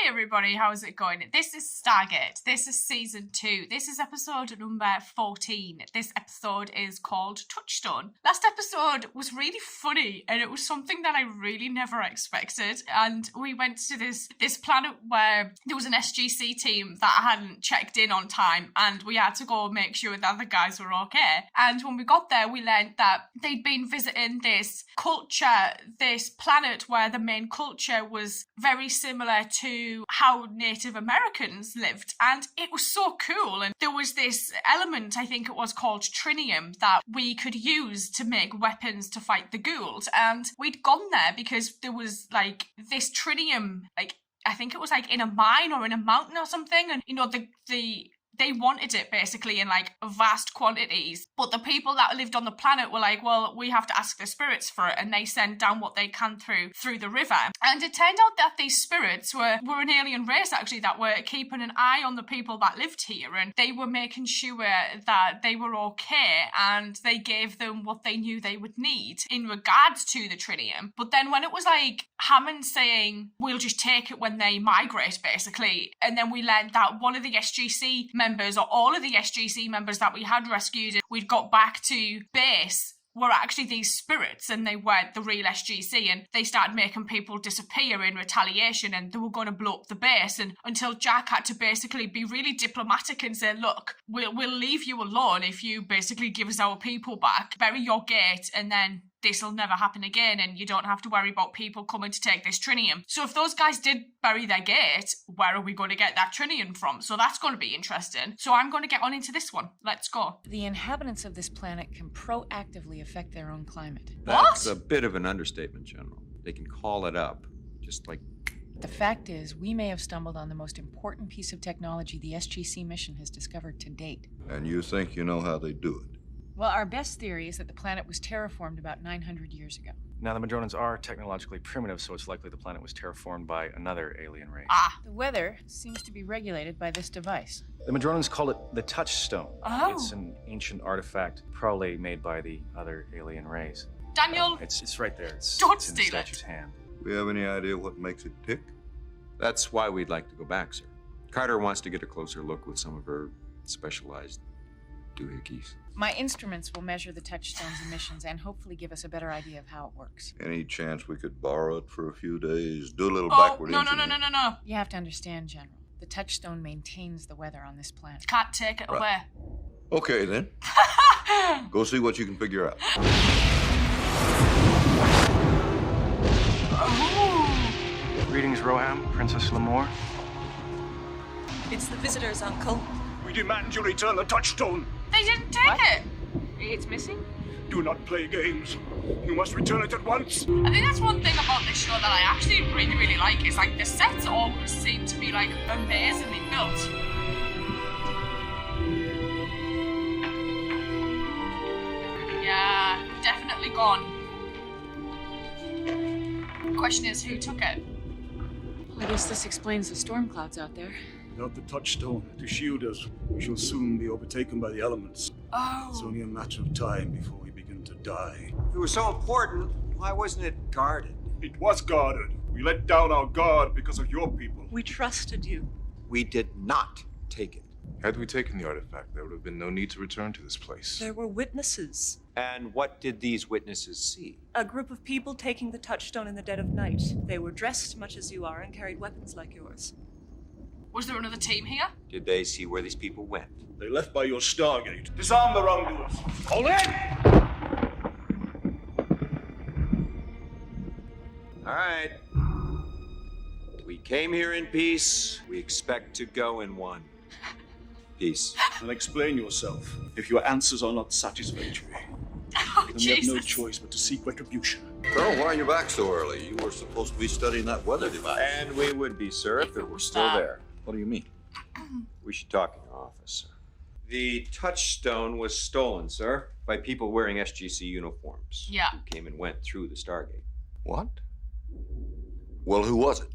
everybody, how's it going? This is Stargate. This is season 2. This is episode number 14. This episode is called Touchstone. Last episode was really funny and it was something that I really never expected. And we went to this planet where there was an SGC team that hadn't checked in on time and we had to go make sure that the guys were okay. And when we got there, we learned that they'd been visiting this culture, this planet where the main culture was very similar to how Native Americans lived, and it was so cool. And there was this element, I think it was called trinium, that we could use to make weapons to fight the ghouls. And we'd gone there because there was like this trinium, like I think it was like in a mine or in a mountain or something, and you know they wanted it basically in like vast quantities. But the people that lived on the planet were like, well, we have to ask the spirits for it. And they send down what they can through the river. And it turned out that these spirits were an alien race actually that were keeping an eye on the people that lived here. And they were making sure that they were okay. And they gave them what they knew they would need in regards to the trinium. But then when it was like Hammond saying, we'll just take it when they migrate basically. And then we learned that one of the SGC members, or all of the SGC members that we had rescued, we'd got back to base, were actually these spirits and they weren't the real SGC, and they started making people disappear in retaliation and they were going to blow up the base. And until Jack had to basically be really diplomatic and say, look, we'll leave you alone if you basically give us our people back, bury your gate, and then this will never happen again and you don't have to worry about people coming to take this trinium. So if those guys did bury their gate, where are we going to get that trinium from? So that's going to be interesting. So I'm going to get on into this one. Let's go. The inhabitants of this planet can proactively affect their own climate. That's a bit of an understatement, General. They can call it up, just like... The fact is, we may have stumbled on the most important piece of technology the SGC mission has discovered to date. And you think you know how they do it? Well, our best theory is that the planet was terraformed about 900 years ago. Now, the Madronans are technologically primitive, so it's likely the planet was terraformed by another alien race. The weather seems to be regulated by this device. The Madronans call it the Touchstone. Oh. It's an ancient artifact, probably made by the other alien race. Daniel, It's right there. It's don't in the steal it. statue's hand. We have any idea what makes it tick? That's why we'd like to go back, sir. Carter wants to get a closer look with some of her specialized doohickeys. My instruments will measure the Touchstone's emissions and hopefully give us a better idea of how it works. Any chance we could borrow it for a few days? Do a little oh, backward no. engineering? You have to understand, General. The Touchstone maintains the weather on this planet. Can't take it away. Okay, then. Go see what you can figure out. Greetings, Roham, Princess Lamore. It's the visitors, Uncle. We demand you return the Touchstone. They didn't take it. It's missing? Do not play games. You must return it at once. I think that's one thing about this show that I actually really, really like is like the sets always seem to be like amazingly built. Yeah, definitely gone. Question is, who took it? I guess this explains the storm clouds out there. Without the Touchstone to shield us, we shall soon be overtaken by the elements. It's Oh, only a matter of time before we begin to die. If it was so important, why wasn't it guarded? It was guarded. We let down our guard because of your people. We trusted you. We did not take it. Had we taken the artifact, there would have been no need to return to this place. There were witnesses. And what did these witnesses see? A group of people taking the Touchstone in the dead of night. They were dressed much as you are and carried weapons like yours. was there another team here? Did they see where these people went? They left by your Stargate. Disarm the wrongdoers. Hold in! All right. We came here in peace. We expect to go in one. Peace. And explain yourself. If your answers are not satisfactory, Oh, then we have no Jesus. choice but to seek retribution. Colonel, why are you back so early? You were supposed to be studying that weather device. And we would be, sir, if it were still there. What do you mean? We should talk in your office, sir. The Touchstone was stolen, sir, by people wearing SGC uniforms. Yeah. Who came and went through the Stargate. What? Well, who was it?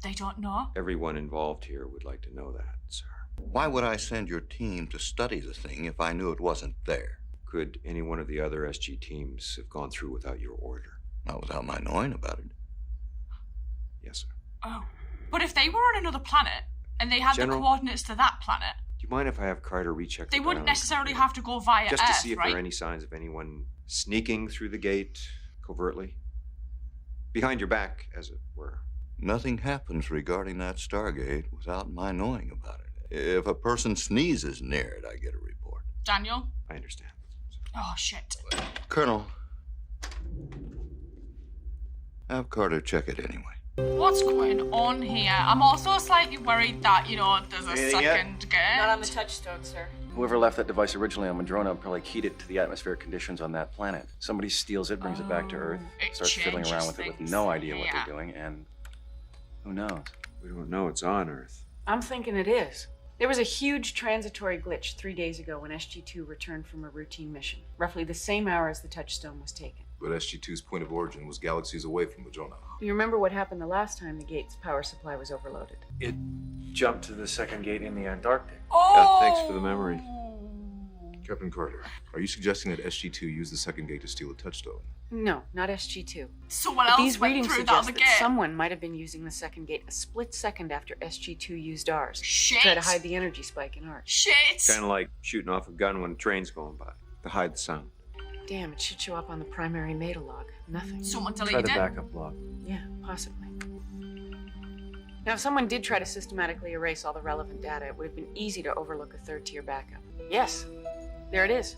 They don't know. Everyone involved here would like to know that, sir. Why would I send your team to study the thing if I knew it wasn't there? Could any one of the other SG teams have gone through without your order? Not without my knowing about it. Yes, sir. Oh. But if they were on another planet and they had General? the coordinates to that planet, Do you mind if I have Carter recheck they the wouldn't dialing necessarily computer? have to go via Just Earth, to see if right? there are any signs of anyone sneaking through the gate covertly. Behind your back, as it were. Nothing happens regarding that Stargate without my knowing about it. If a person sneezes near it, I get a report. Daniel? I understand. Oh, shit. Colonel, have Carter check it anyway. What's going on here? I'm also slightly worried that, there's a Anything yet? second gate. Not on the Touchstone, sir. Whoever left that device originally on Madrona probably keyed it to the atmospheric conditions on that planet. Somebody steals it, brings it back to Earth, It starts fiddling around with it with changes no idea things. what Yeah. they're doing, and who knows? We don't know it's on Earth. I'm thinking it is. There was a huge transitory glitch 3 days ago when SG-2 returned from a routine mission, roughly the same hour as the Touchstone was taken. But SG-2's point of origin was galaxies away from Madrona. You remember what happened the last time the gate's power supply was overloaded? It jumped to the second gate in the Antarctic. Oh! Yeah, thanks for the memory. Captain Carter, are you suggesting that SG-2 used the second gate to steal a Touchstone? No, not SG-2. Someone But else these went readings through that suggest other that gate. someone might have been using the second gate a split second after SG-2 used ours. Shit. To try to hide the energy spike in ours. Shit. Kind of like shooting off a gun when a train's going by. To hide the sound. Damn, it should show up on the primary meta log. Nothing. Someone Try deleted the it. backup log. Yeah, possibly. Now, if someone did try to systematically erase all the relevant data, it would have been easy to overlook a third-tier backup. Yes, there it is.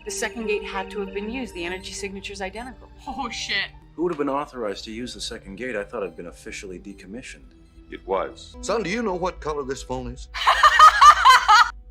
The second gate had to have been used. The energy signature's identical. Oh, shit. Who would have been authorized to use the second gate? I thought it had been officially decommissioned. It was. Son, do you know what color this phone is?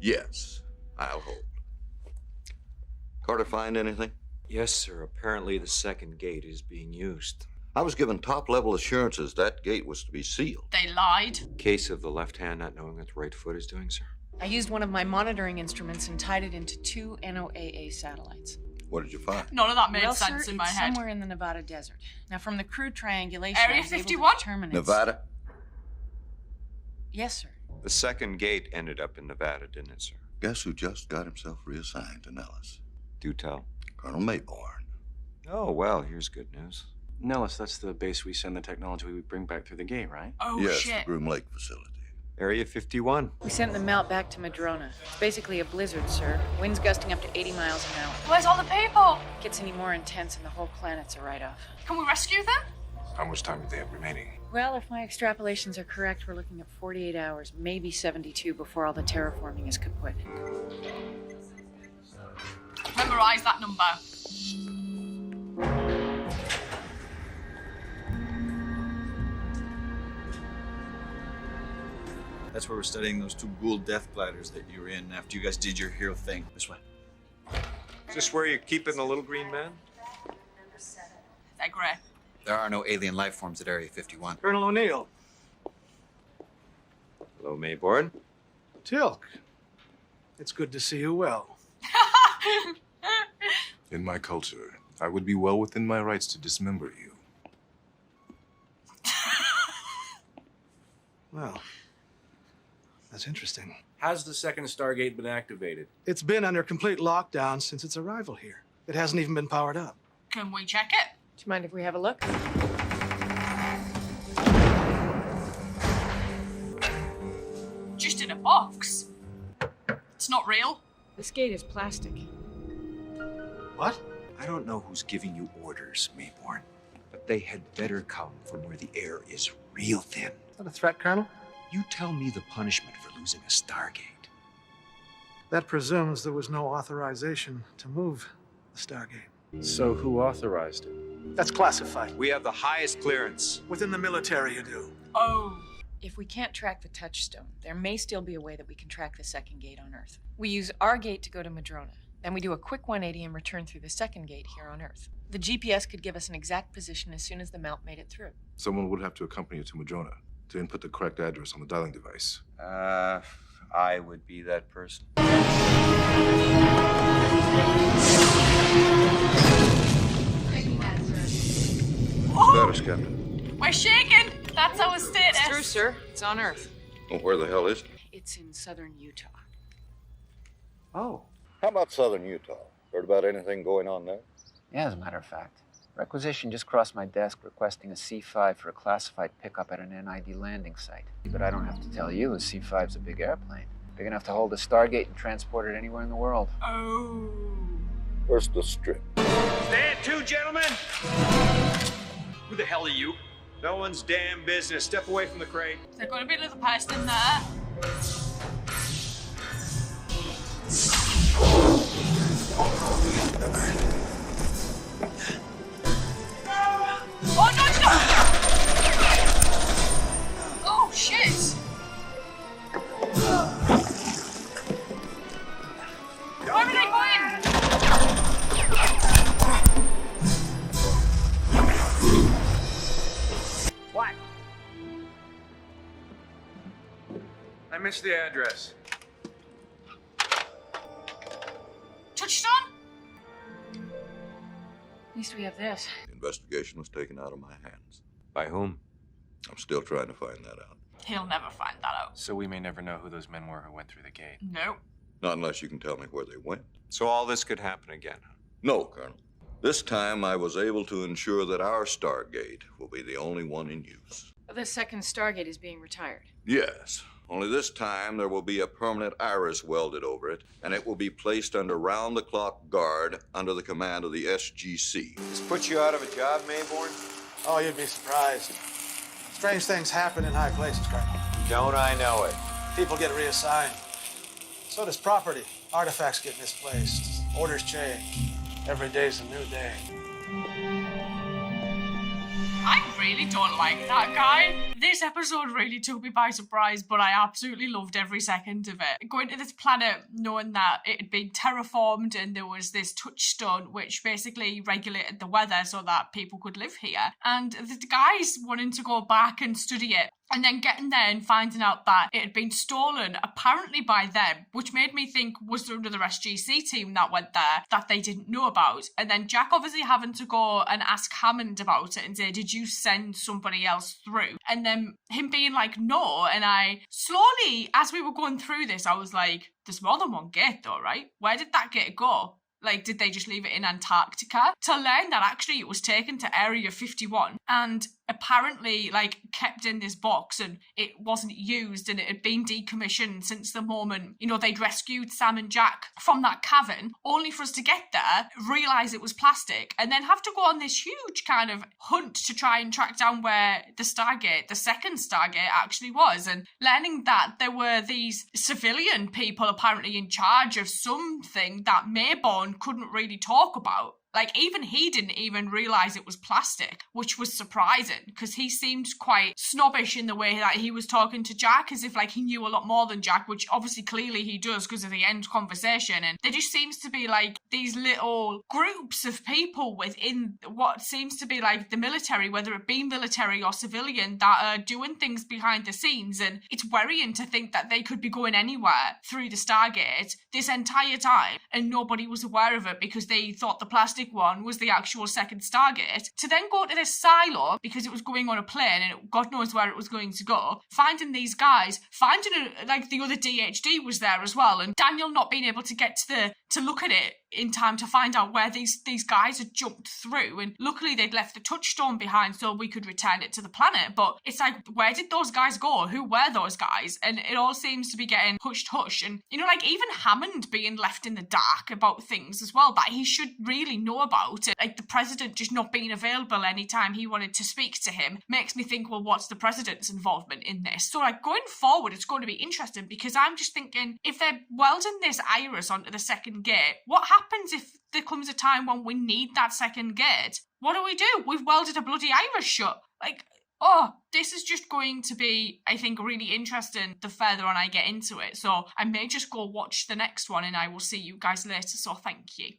Yes, I'll hold. Carter find anything? Yes, sir. Apparently the second gate is being used. I was given top-level assurances that gate was to be sealed. They lied. Case of the left hand not knowing what the right foot is doing, sir. I used one of my monitoring instruments and tied it into 2 NOAA satellites. What did you find? None of that made Well, sense sir, in my it's head. somewhere in the Nevada desert. Now, from the crude triangulation, Area I was able to 51? determine it's... Nevada? Yes, sir. The second gate ended up in Nevada, didn't it, sir? Guess who just got himself reassigned to Nellis? Do tell. Colonel Mayborn. Oh, well, here's good news. Nellis, that's the base we send the technology we bring back through the gate, right? Oh, Yes, shit. the Groom Lake facility. Area 51. We sent the melt back to Madrona. It's basically a blizzard, sir. Winds gusting up to 80 miles an hour. Where's all the people? Gets any more intense and the whole planet's a write-off. Can we rescue them? How much time do they have remaining? Well, if my extrapolations are correct, we're looking at 48 hours, maybe 72 before all the terraforming is kaput. Memorize that number. That's where we're studying those 2 Gould death bladders that you were in after you guys did your hero thing. This way. Is this where you're keeping the little green man? They're grey. There are no alien life forms at Area 51. Colonel O'Neill. Hello, Mayborn. Tilk. It's good to see you well. In my culture, I would be well within my rights to dismember you. Well, that's interesting. Has the second Stargate been activated? It's been under complete lockdown since its arrival here. It hasn't even been powered up. Can we check it? Do you mind if we have a look? Just in a box. It's not real. This gate is plastic. What? I don't know who's giving you orders, Mayborn, but they had better come from where the air is real thin. Is that a threat, Colonel? You tell me the punishment for losing a Stargate. That presumes there was no authorization to move the Stargate. So who authorized it? That's classified. We have the highest clearance. Within the military, you do. Oh. If we can't track the Touchstone, there may still be a way that we can track the second gate on Earth. We use our gate to go to Madrona. Then we do a quick 180 and return through the second gate here on Earth. The GPS could give us an exact position as soon as the melt made it through. Someone would have to accompany you to Madrona to input the correct address on the dialing device. I would be that person. Status, Captain. We're shaking. That's our status. It's true, sir. It's on Earth. Well, where the hell is it? It's in southern Utah. Oh. How about southern Utah? Heard about anything going on there? Yeah, as a matter of fact. Requisition just crossed my desk requesting a C5 for a classified pickup at an NID landing site. But I don't have to tell you, a C5's a big airplane. Big enough to hold a Stargate and transport it anywhere in the world. Oh. Where's the strip? Stand to, gentlemen! Who the hell are you? No one's damn business. Step away from the crate. Is there going to be another person there? Oh, no, it's not! Oh, shit! Where are they going? What? I missed the address. Touchstone? At least we have this. The investigation was taken out of my hands. By whom? I'm still trying to find that out. He'll never find that out. So we may never know who those men were who went through the gate. No. Not unless you can tell me where they went. So all this could happen again, huh? No, Colonel. This time I was able to ensure that our Stargate will be the only one in use. The second Stargate is being retired. Yes. Only this time there will be a permanent iris welded over it, and it will be placed under round-the-clock guard under the command of the SGC. This put you out of a job, Mayborn? Oh, you'd be surprised. Strange things happen in high places, Colonel. Don't I know it? People get reassigned. So does property. Artifacts get misplaced. Orders change. Every day's a new day. I really don't like that guy. This episode really took me by surprise, but I absolutely loved every second of it. Going to this planet knowing that it had been terraformed and there was this touchstone which basically regulated the weather so that people could live here. And the guys wanting to go back and study it. And then getting there and finding out that it had been stolen, apparently by them, which made me think, was there another SGC team that went there that they didn't know about? And then Jack obviously having to go and ask Hammond about it and say, did you send somebody else through? And then him being like, no. And I slowly, as we were going through this, I was like, there's more than one gate though, right? Where did that gate go? Like, did they just leave it in Antarctica? To learn that actually it was taken to Area 51 and apparently, like, kept in this box and it wasn't used and it had been decommissioned since the moment, you know, they'd rescued Sam and Jack from that cavern, only for us to get there, realise it was plastic, and then have to go on this huge kind of hunt to try and track down where the Stargate, the second Stargate, actually was, and learning that there were these civilian people apparently in charge of something that Mayborn couldn't really talk about. Like, even he didn't even realise it was plastic, which was surprising, because he seemed quite snobbish in the way that he was talking to Jack, as if, like, he knew a lot more than Jack, which obviously clearly he does because of the end conversation. And there just seems to be, like, these little groups of people within what seems to be, like, the military, whether it be military or civilian, that are doing things behind the scenes. And it's worrying to think that they could be going anywhere through the Stargate this entire time, and nobody was aware of it because they thought the plastic one was the actual second Stargate, to then go to this silo because it was going on a plane and God knows where it was going to go, finding these guys, finding like the other DHD was there as well, and Daniel not being able to get to look at it in time to find out where these guys had jumped through, and luckily they'd left the touchstone behind so we could return it to the planet. But it's like, where did those guys go? Who were those guys? And it all seems to be getting hushed hush, and you know, like even Hammond being left in the dark about things as well that he should really know about it, like the president just not being available anytime he wanted to speak to him, makes me think, well, what's the president's involvement in this? So like going forward, it's going to be interesting, because I'm just thinking, if they're welding this iris onto the second gate, what happens if there comes a time when we need that second gate? What do? We've welded a bloody iris shut. Like, oh, this is just going to be, I think, really interesting the further on I get into it. So I may just go watch the next one and I will see you guys later. So thank you.